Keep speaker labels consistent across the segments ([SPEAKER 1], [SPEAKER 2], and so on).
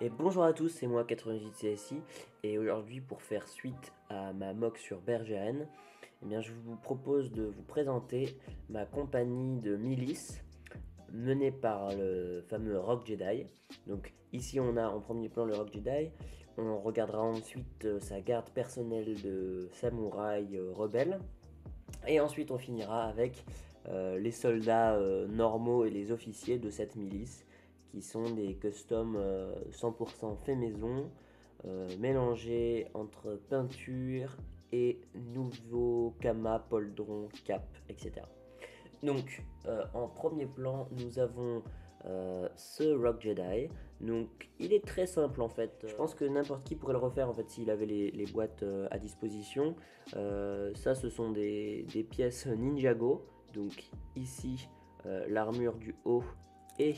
[SPEAKER 1] Et bonjour à tous, c'est moi 88CSI et aujourd'hui pour faire suite à ma mock sur Bergeren, eh bien, je vous propose de vous présenter ma compagnie de milices menée par le fameux Rogue Jedi. Donc ici on a en premier plan le Rogue Jedi, on regardera ensuite sa garde personnelle de samouraï rebelle et ensuite on finira avec les soldats normaux et les officiers de cette milice qui sont des customs 100% fait maison, mélangés entre peinture et nouveaux kama, poldron, cap, etc. Donc en premier plan nous avons ce Rogue Jedi. Donc il est très simple en fait. Je pense que n'importe qui pourrait le refaire en fait s'il avait les boîtes à disposition. Ça ce sont des pièces Ninjago. Donc ici l'armure du haut et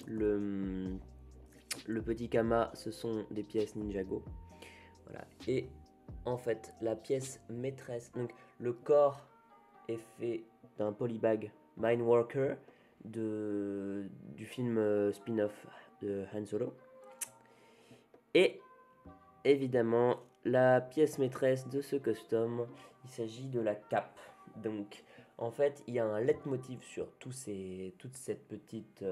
[SPEAKER 1] le petit kama ce sont des pièces Ninjago. Voilà. Et en fait la pièce maîtresse, donc le corps est fait d'un polybag Mindwalker du film spin-off de Han Solo. Et évidemment, la pièce maîtresse de ce custom, il s'agit de la cape. Donc, en fait, il y a un leitmotiv sur toute cette petite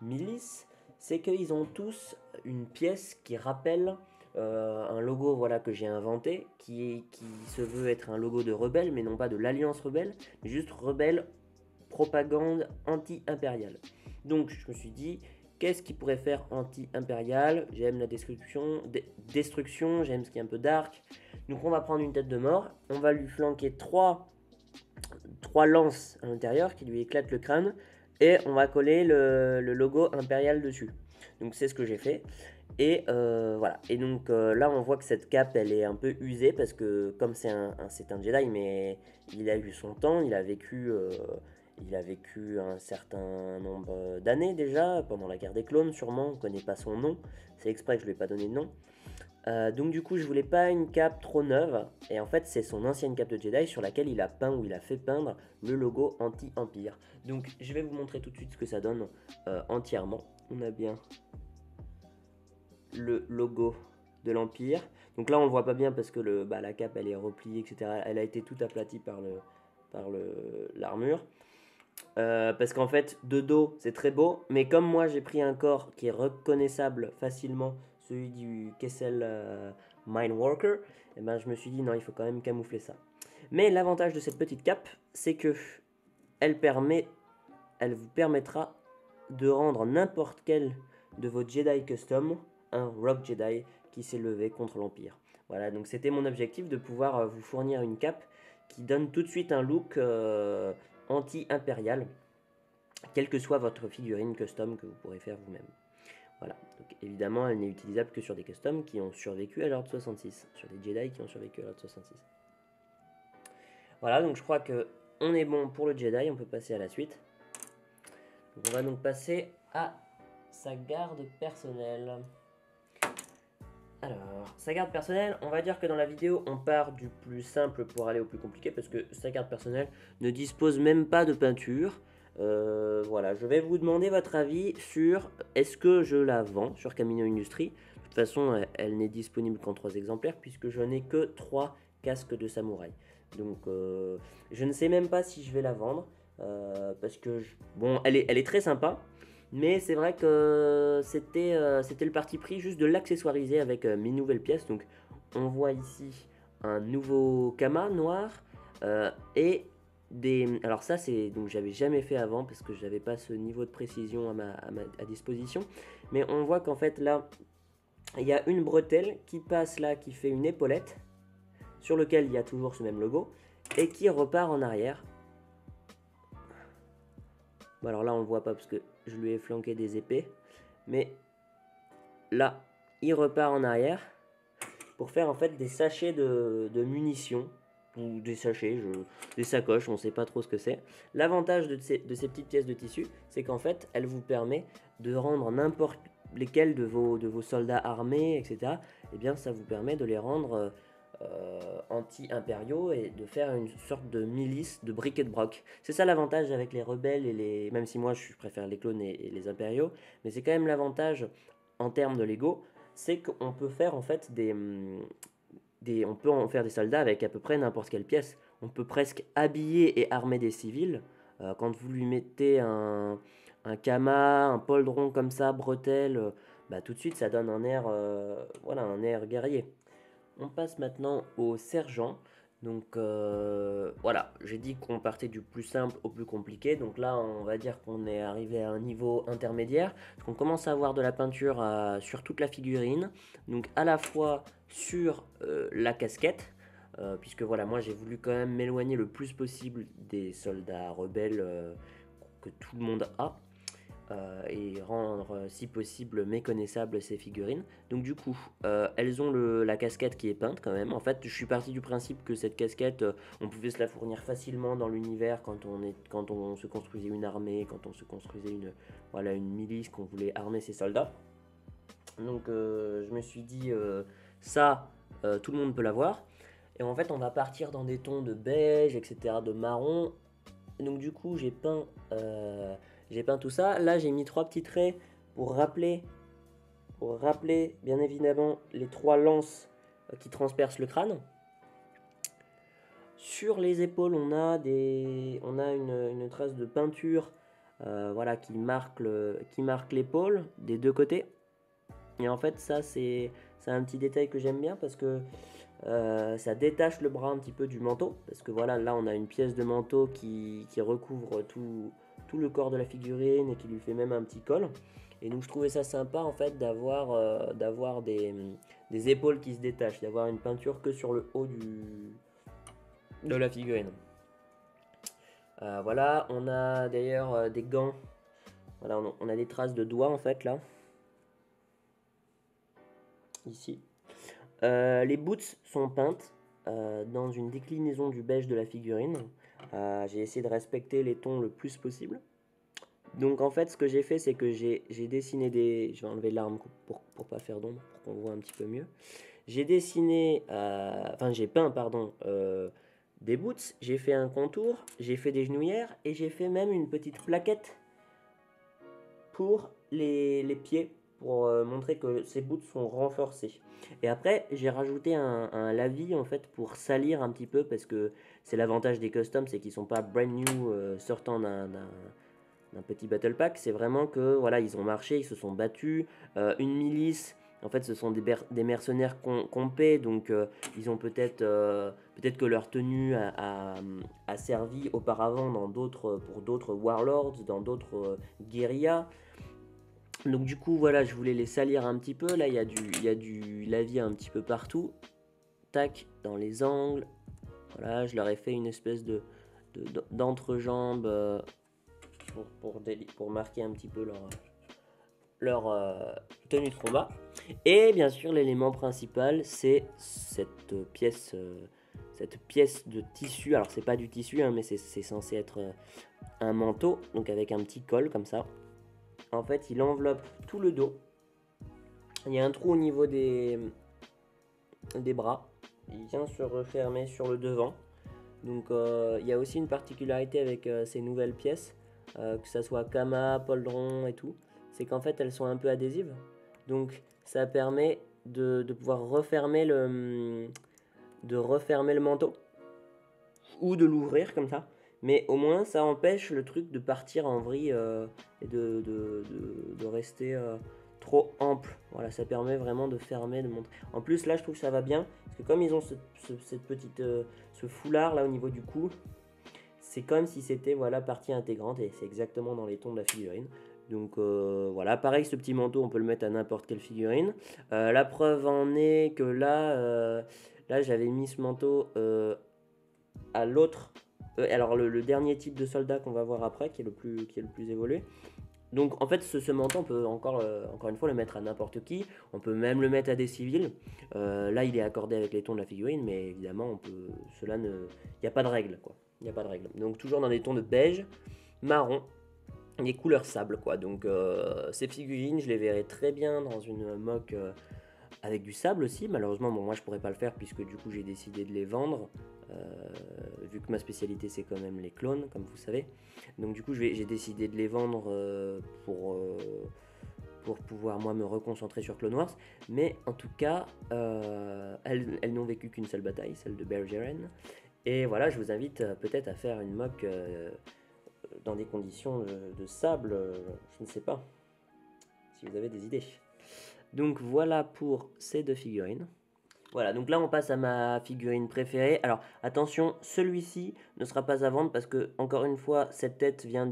[SPEAKER 1] milice, c'est qu'ils ont tous une pièce qui rappelle un logo voilà, que j'ai inventé, qui se veut être un logo de rebelle, mais non pas de l'Alliance rebelle, mais juste rebelle propagande anti-impériale. Donc je me suis dit, qu'est-ce qui pourrait faire anti-impérial? J'aime la destruction, j'aime ce qui est un peu dark. Donc on va prendre une tête de mort, on va lui flanquer trois lances à l'intérieur qui lui éclatent le crâne, et on va coller le logo impérial dessus. Donc c'est ce que j'ai fait. Et voilà. Et donc là, on voit que cette cape, elle est un peu usée parce que comme c'est un Jedi, mais il a eu son temps, il a vécu un certain nombre d'années déjà, pendant la guerre des clones sûrement, on ne connaît pas son nom, c'est exprès que je ne lui ai pas donné de nom. Donc du coup je voulais pas une cape trop neuve, et en fait c'est son ancienne cape de Jedi sur laquelle il a peint ou il a fait peindre le logo anti-empire. Donc je vais vous montrer tout de suite ce que ça donne entièrement. On a bien le logo de l'empire. Donc là on le voit pas bien parce que la cape elle est repliée, etc. Elle a été toute aplatie par l'armure. Parce qu'en fait de dos c'est très beau, mais comme moi j'ai pris un corps qui est reconnaissable facilement, celui du Kessel Mindwalker, et ben je me suis dit non, il faut quand même camoufler ça. Mais l'avantage de cette petite cape, c'est que elle vous permettra de rendre n'importe quel de vos Jedi custom un Rogue Jedi qui s'est levé contre l'Empire. Voilà, donc c'était mon objectif de pouvoir vous fournir une cape qui donne tout de suite un look anti-impérial, quelle que soit votre figurine custom que vous pourrez faire vous-même. Voilà, donc évidemment elle n'est utilisable que sur des customs qui ont survécu à l'ordre 66, sur des Jedi qui ont survécu à l'ordre 66. Voilà, donc je crois que on est bon pour le Jedi, on peut passer à la suite. Donc on va donc passer à sa garde personnelle. Alors, sa garde personnelle, on va dire que dans la vidéo, on part du plus simple pour aller au plus compliqué, parce que sa garde personnelle ne dispose même pas de peinture. Voilà, je vais vous demander votre avis sur est-ce que je la vends sur Camino Industries. De toute façon, elle n'est disponible qu'en 3 exemplaires, puisque je n'ai que 3 casques de samouraï. Donc, je ne sais même pas si je vais la vendre, parce que, bon, elle est très sympa. Mais c'est vrai que c'était le parti pris juste de l'accessoiriser avec mes nouvelles pièces. Donc on voit ici un nouveau Kama noir et des... Alors ça c'est... Donc j'avais jamais fait avant parce que j'avais pas ce niveau de précision à disposition. Mais on voit qu'en fait là, il y a une bretelle qui passe là, qui fait une épaulette, sur lequel il y a toujours ce même logo, et qui repart en arrière. Bon, alors là on le voit pas parce que je lui ai flanqué des épées, mais là il repart en arrière pour faire en fait des sachets de munitions, ou des sachets, des sacoches, on sait pas trop ce que c'est. L'avantage de ces petites pièces de tissu, c'est qu'en fait elle vous permet de rendre n'importe lesquels de vos soldats armés, etc. Et bien ça vous permet de les rendre anti-impériaux et de faire une sorte de milice de brick et de broc. C'est ça l'avantage avec les rebelles et même si moi je préfère les clones et les impériaux, mais c'est quand même l'avantage en termes de Lego, c'est qu'on peut faire en fait on peut en faire des soldats avec à peu près n'importe quelle pièce. On peut presque habiller et armer des civils. Quand vous lui mettez un kama, un poldron comme ça, bretelle, bah, tout de suite ça donne un air, voilà, un air guerrier. On passe maintenant au sergent. Donc voilà, j'ai dit qu'on partait du plus simple au plus compliqué. Donc là, on va dire qu'on est arrivé à un niveau intermédiaire. Parce qu'on commence à avoir de la peinture sur toute la figurine. Donc à la fois sur la casquette. Puisque voilà, moi j'ai voulu quand même m'éloigner le plus possible des soldats rebelles que tout le monde a. Et rendre si possible méconnaissables ces figurines. Donc du coup, elles ont la casquette qui est peinte quand même. En fait, je suis parti du principe que cette casquette, on pouvait se la fournir facilement dans l'univers quand on se construisait une armée, quand on se construisait voilà, une milice, qu'on voulait armer ses soldats. Donc je me suis dit, ça, tout le monde peut l'avoir. Et en fait, on va partir dans des tons de beige, etc., de marron. Donc du coup, j'ai peint tout ça. Là, j'ai mis 3 petits traits pour rappeler, bien évidemment les 3 lances qui transpercent le crâne. Sur les épaules, on a une trace de peinture, voilà, qui marque l'épaule des 2 côtés. Et en fait, ça, c'est un petit détail que j'aime bien parce que ça détache le bras un petit peu du manteau. Parce que voilà, là, on a une pièce de manteau qui recouvre tout le corps de la figurine et qui lui fait même un petit col. Et donc, je trouvais ça sympa, en fait, d'avoir des épaules qui se détachent, d'avoir une peinture que sur le haut de la figurine. Voilà, on a d'ailleurs des gants. Voilà, on a des traces de doigts, en fait, là. Ici. Les boots sont peintes dans une déclinaison du beige de la figurine. J'ai essayé de respecter les tons le plus possible. Donc en fait, ce que j'ai fait, c'est que j'ai dessiné des... Je vais enlever l'arme pour pas faire d'ombre, pour qu'on voit un petit peu mieux. J'ai dessiné... Enfin, j'ai peint, pardon, des boots. J'ai fait un contour, j'ai fait des genouillères et j'ai fait même une petite plaquette pour les pieds, pour montrer que ces boots sont renforcés. Et après, j'ai rajouté un lavis en fait pour salir un petit peu parce que c'est l'avantage des customs, c'est qu'ils sont pas brand new sortant d'un petit battle pack. C'est vraiment que voilà, ils ont marché, ils se sont battus. Une milice, en fait, ce sont des mercenaires compés, donc ils ont peut-être que leur tenue a servi auparavant pour d'autres warlords, dans d'autres guérillas. Donc du coup voilà, je voulais les salir un petit peu. Là il y a du lavis un petit peu partout. Tac, dans les angles. Voilà, je leur ai fait une espèce d'entrejambe pour marquer un petit peu leur tenue de combat. Et bien sûr l'élément principal c'est cette pièce de tissu. Alors c'est pas du tissu hein, mais c'est censé être un manteau. Donc avec un petit col comme ça. En fait, il enveloppe tout le dos. Il y a un trou au niveau des bras. Il vient se refermer sur le devant. Donc, il y a aussi une particularité avec ces nouvelles pièces, que ça soit Kama, Poldron et tout, c'est qu'en fait, elles sont un peu adhésives. Donc, ça permet de pouvoir refermer le manteau ou de l'ouvrir comme ça. Mais au moins, ça empêche le truc de partir en vrille et de rester trop ample. Voilà, ça permet vraiment de fermer, de montrer. En plus, là, je trouve que ça va bien. Parce que comme ils ont cette petite, ce foulard là au niveau du cou, c'est comme si c'était voilà, partie intégrante. Et c'est exactement dans les tons de la figurine. Donc voilà, pareil, ce petit manteau, on peut le mettre à n'importe quelle figurine. La preuve en est que là j'avais mis ce manteau à l'autre. Alors le dernier type de soldat qu'on va voir après, qui est le plus évolué. Donc en fait ce manteau on peut encore une fois le mettre à n'importe qui, on peut même le mettre à des civils. Là il est accordé avec les tons de la figurine, mais évidemment il n'y a pas de règle quoi. Il n'y a pas de règle. Donc toujours dans des tons de beige, marron, des couleurs sable quoi. Donc ces figurines je les verrai très bien dans une mock avec du sable aussi. Malheureusement bon moi je pourrais pas le faire puisque du coup j'ai décidé de les vendre. Vu que ma spécialité c'est quand même les clones comme vous savez, donc du coup j'ai décidé de les vendre pour pouvoir moi me reconcentrer sur Clone Wars. Mais en tout cas, elles n'ont vécu qu'une seule bataille, celle de Belgeren. Et voilà, je vous invite peut-être à faire une mock dans des conditions de sable, je ne sais pas, si vous avez des idées. Donc voilà pour ces deux figurines. Voilà, donc là on passe à ma figurine préférée. Alors attention, celui-ci ne sera pas à vendre parce que, encore une fois, cette tête vient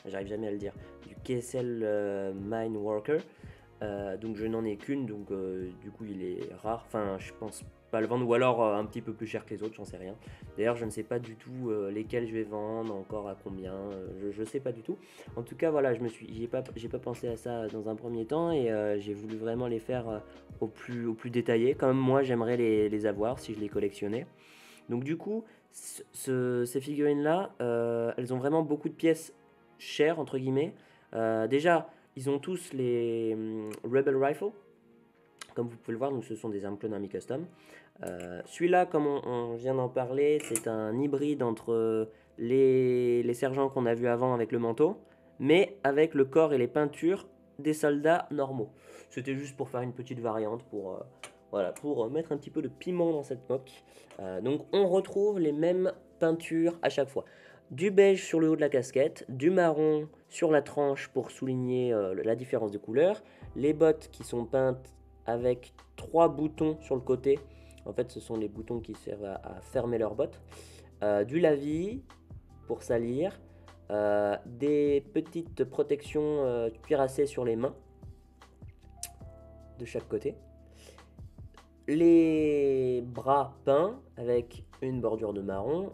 [SPEAKER 1] j'arrive jamais à le dire, du KSL Mine Worker. Donc je n'en ai qu'une, donc du coup il est rare. Enfin, je pense pas le vendre, ou alors un petit peu plus cher que les autres, j'en sais rien. D'ailleurs, je ne sais pas du tout lesquels je vais vendre, encore à combien, je sais pas du tout. En tout cas, voilà, j'ai pas pensé à ça dans un premier temps, et j'ai voulu vraiment les faire au plus détaillé, comme moi j'aimerais les avoir si je les collectionnais. Donc du coup, ces figurines-là, elles ont vraiment beaucoup de pièces chères, entre guillemets. Déjà, ils ont tous les Rebel Rifle, comme vous pouvez le voir, donc ce sont des armes Clone Army Custom. Celui-là, comme on vient d'en parler, c'est un hybride entre les sergents qu'on a vus avant avec le manteau, mais avec le corps et les peintures des soldats normaux. C'était juste pour faire une petite variante, voilà, pour mettre un petit peu de piment dans cette mock. Donc on retrouve les mêmes peintures à chaque fois. Du beige sur le haut de la casquette, du marron sur la tranche pour souligner la différence de couleur, les bottes qui sont peintes avec 3 boutons sur le côté. En fait, ce sont les boutons qui servent à fermer leurs bottes. Du lavis pour salir, des petites protections cuirassées sur les mains de chaque côté, les bras peints avec une bordure de marron,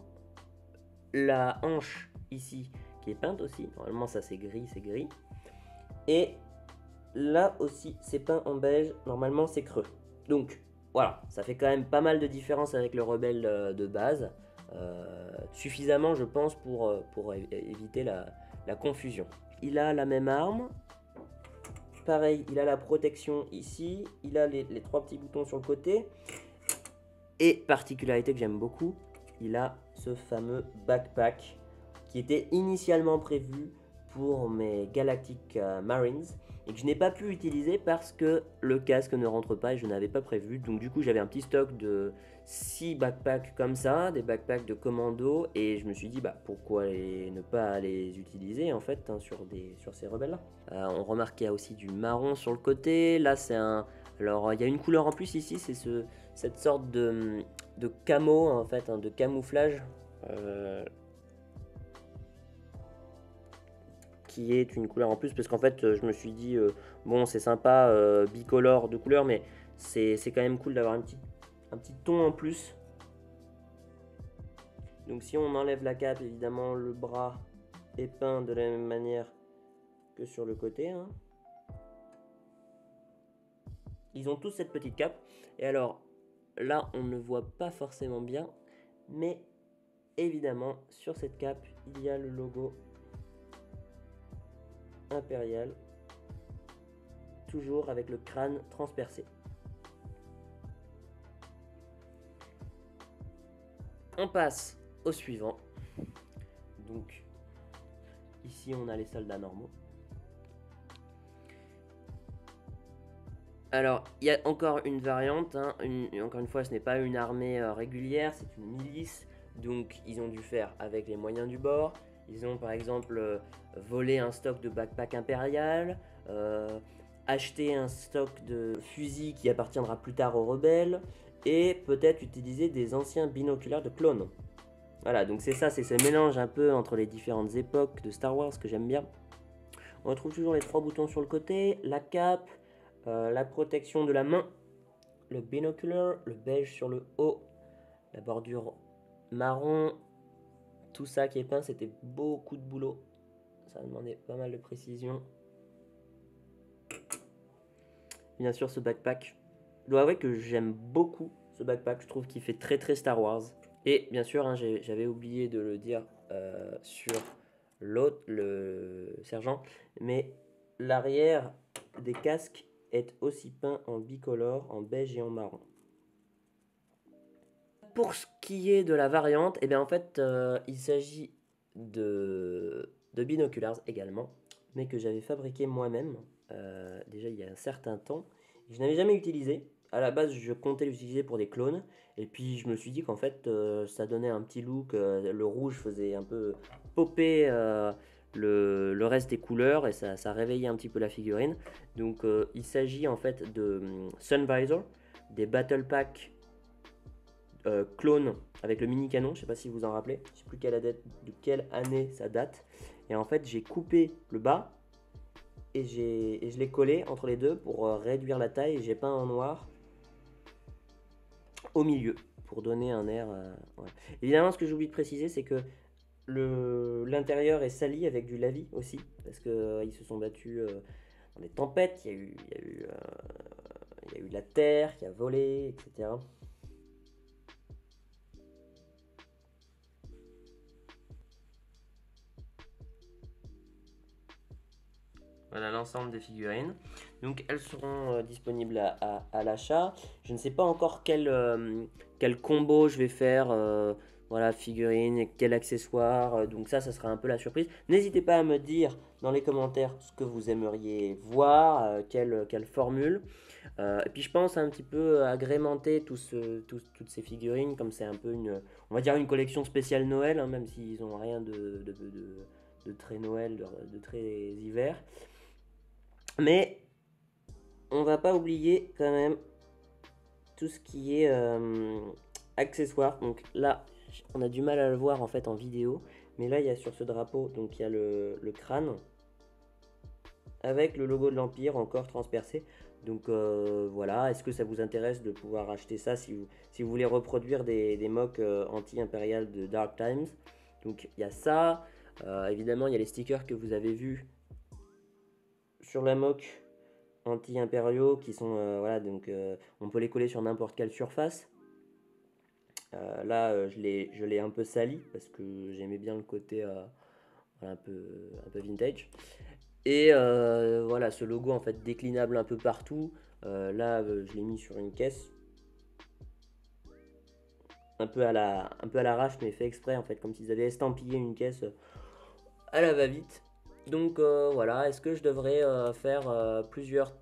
[SPEAKER 1] la hanche ici qui est peinte aussi, normalement ça c'est gris, et là aussi c'est peint en beige, normalement c'est creux. Donc voilà, ça fait quand même pas mal de différence avec le rebelle de base, suffisamment je pense pour éviter la confusion. Il a la même arme, pareil, il a la protection ici, il a les 3 petits boutons sur le côté, et particularité que j'aime beaucoup, il a ce fameux backpack qui était initialement prévu pour mes Galactic Marines et que je n'ai pas pu utiliser parce que le casque ne rentre pas et je n'avais pas prévu. Donc du coup j'avais un petit stock de 6 backpacks comme ça, des backpacks de commando, et je me suis dit bah pourquoi ne pas les utiliser en fait sur ces rebelles là. On remarque qu'il y a aussi du marron sur le côté. Là c'est un... Alors il y a une couleur en plus ici, c'est cette sorte de camo en fait, de camouflage. Qui est une couleur en plus parce qu'en fait je me suis dit bon c'est sympa bicolore de couleurs, mais c'est quand même cool d'avoir un petit ton en plus. Donc si on enlève la cape, évidemment le bras est peint de la même manière que sur le côté, hein. Ils ont tous cette petite cape, et alors là on ne voit pas forcément bien, mais évidemment sur cette cape il y a le logo impérial, toujours avec le crâne transpercé. On passe au suivant. Donc ici on a les soldats normaux. Alors il y a encore une variante, hein. Encore une fois ce n'est pas une armée régulière, c'est une milice. Donc ils ont dû faire avec les moyens du bord. Ils ont par exemple volé un stock de backpack impérial, acheté un stock de fusils qui appartiendra plus tard aux rebelles, et peut-être utiliser des anciens binoculaires de clones. Voilà, donc c'est ça, c'est ce mélange un peu entre les différentes époques de Star Wars que j'aime bien. On retrouve toujours les 3 boutons sur le côté, la cape, la protection de la main, le binocular, le beige sur le haut, la bordure marron. Tout ça qui est peint, c'était beaucoup de boulot. Ça demandait pas mal de précision. Bien sûr, ce backpack. Je dois avouer que j'aime beaucoup ce backpack. Je trouve qu'il fait très très Star Wars. Et bien sûr, hein, j'avais oublié de le dire sur l'autre, le sergent, mais l'arrière des casques est aussi peint en bicolore, en beige et en marron. Pour ce qui est de la variante, eh bien en fait, il s'agit de binoculars également. mais que j'avais fabriqué moi-même, déjà il y a un certain temps. Je n'avais jamais utilisé. À la base, je comptais l'utiliser pour des clones, et puis je me suis dit qu'en fait, ça donnait un petit look. Le rouge faisait un peu popper le reste des couleurs, et ça réveillait un petit peu la figurine. Donc, il s'agit en fait de Sunvisor, des Battle Pack clones avec le mini canon. Je sais pas si vous en rappelez. Je sais plus de quelle année ça date. Et en fait, j'ai coupé le bas et je l'ai collé entre les deux pour réduire la taille. Et j'ai peint en noir au milieu pour donner un air. Ouais. Évidemment, ce que j'ai oublié de préciser, c'est que l'intérieur est sali avec du lavis aussi, parce que ils se sont battus dans les tempêtes. Il y a eu de la terre qui a volé, etc. Voilà l'ensemble des figurines. Donc elles seront disponibles à l'achat. Je ne sais pas encore quel combo je vais faire. Voilà, figurines, quel accessoire. Donc ça sera un peu la surprise. N'hésitez pas à me dire dans les commentaires ce que vous aimeriez voir, quelle formule. Et puis je pense un petit peu agrémenter toutes ces figurines, comme c'est un peu on va dire une collection spéciale Noël, hein, même s'ils n'ont rien de très Noël, de très hiver. Mais on va pas oublier quand même tout ce qui est accessoires. Donc là, on a du mal à le voir en fait en vidéo. Mais là, il y a sur ce drapeau, donc il y a le crâne avec le logo de l'Empire encore transpercé. Donc voilà, est-ce que ça vous intéresse de pouvoir acheter ça si vous voulez reproduire des mocks anti-impériales de Dark Times. Donc il y a ça. Évidemment, il y a les stickers que vous avez vus sur la mock anti-impériaux qui sont voilà, donc on peut les coller sur n'importe quelle surface. Là je l'ai un peu sali parce que j'aimais bien le côté un peu vintage. Et voilà, ce logo en fait déclinable un peu partout. Là je l'ai mis sur une caisse un peu à l'arrache, mais fait exprès en fait, comme s'ils avaient estampillé une caisse à la va-vite. Donc voilà, est-ce que je devrais faire plusieurs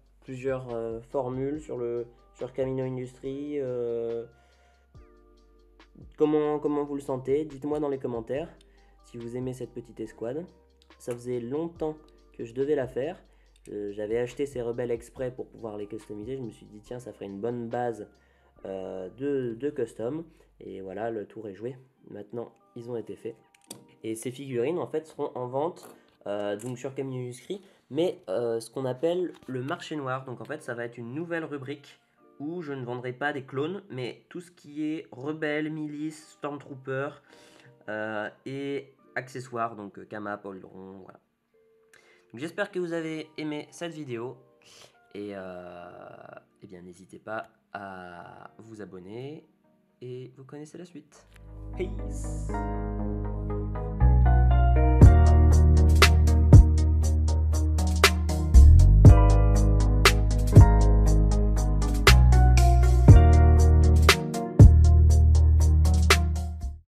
[SPEAKER 1] formules sur Camino Industries comment vous le sentez? Dites-moi dans les commentaires si vous aimez cette petite escouade. Ça faisait longtemps que je devais la faire. J'avais acheté ces rebelles exprès pour pouvoir les customiser. Je me suis dit tiens, ça ferait une bonne base de custom. Et voilà, le tour est joué. Maintenant, ils ont été faits. Et ces figurines en fait seront en vente donc sur Camino Industries, mais ce qu'on appelle le marché noir. Donc en fait, ça va être une nouvelle rubrique où je ne vendrai pas des clones, mais tout ce qui est rebelles, milices, stormtrooper et accessoires, donc Kama, Poldron, voilà. J'espère que vous avez aimé cette vidéo et eh bien n'hésitez pas à vous abonner et vous connaissez la suite. Peace.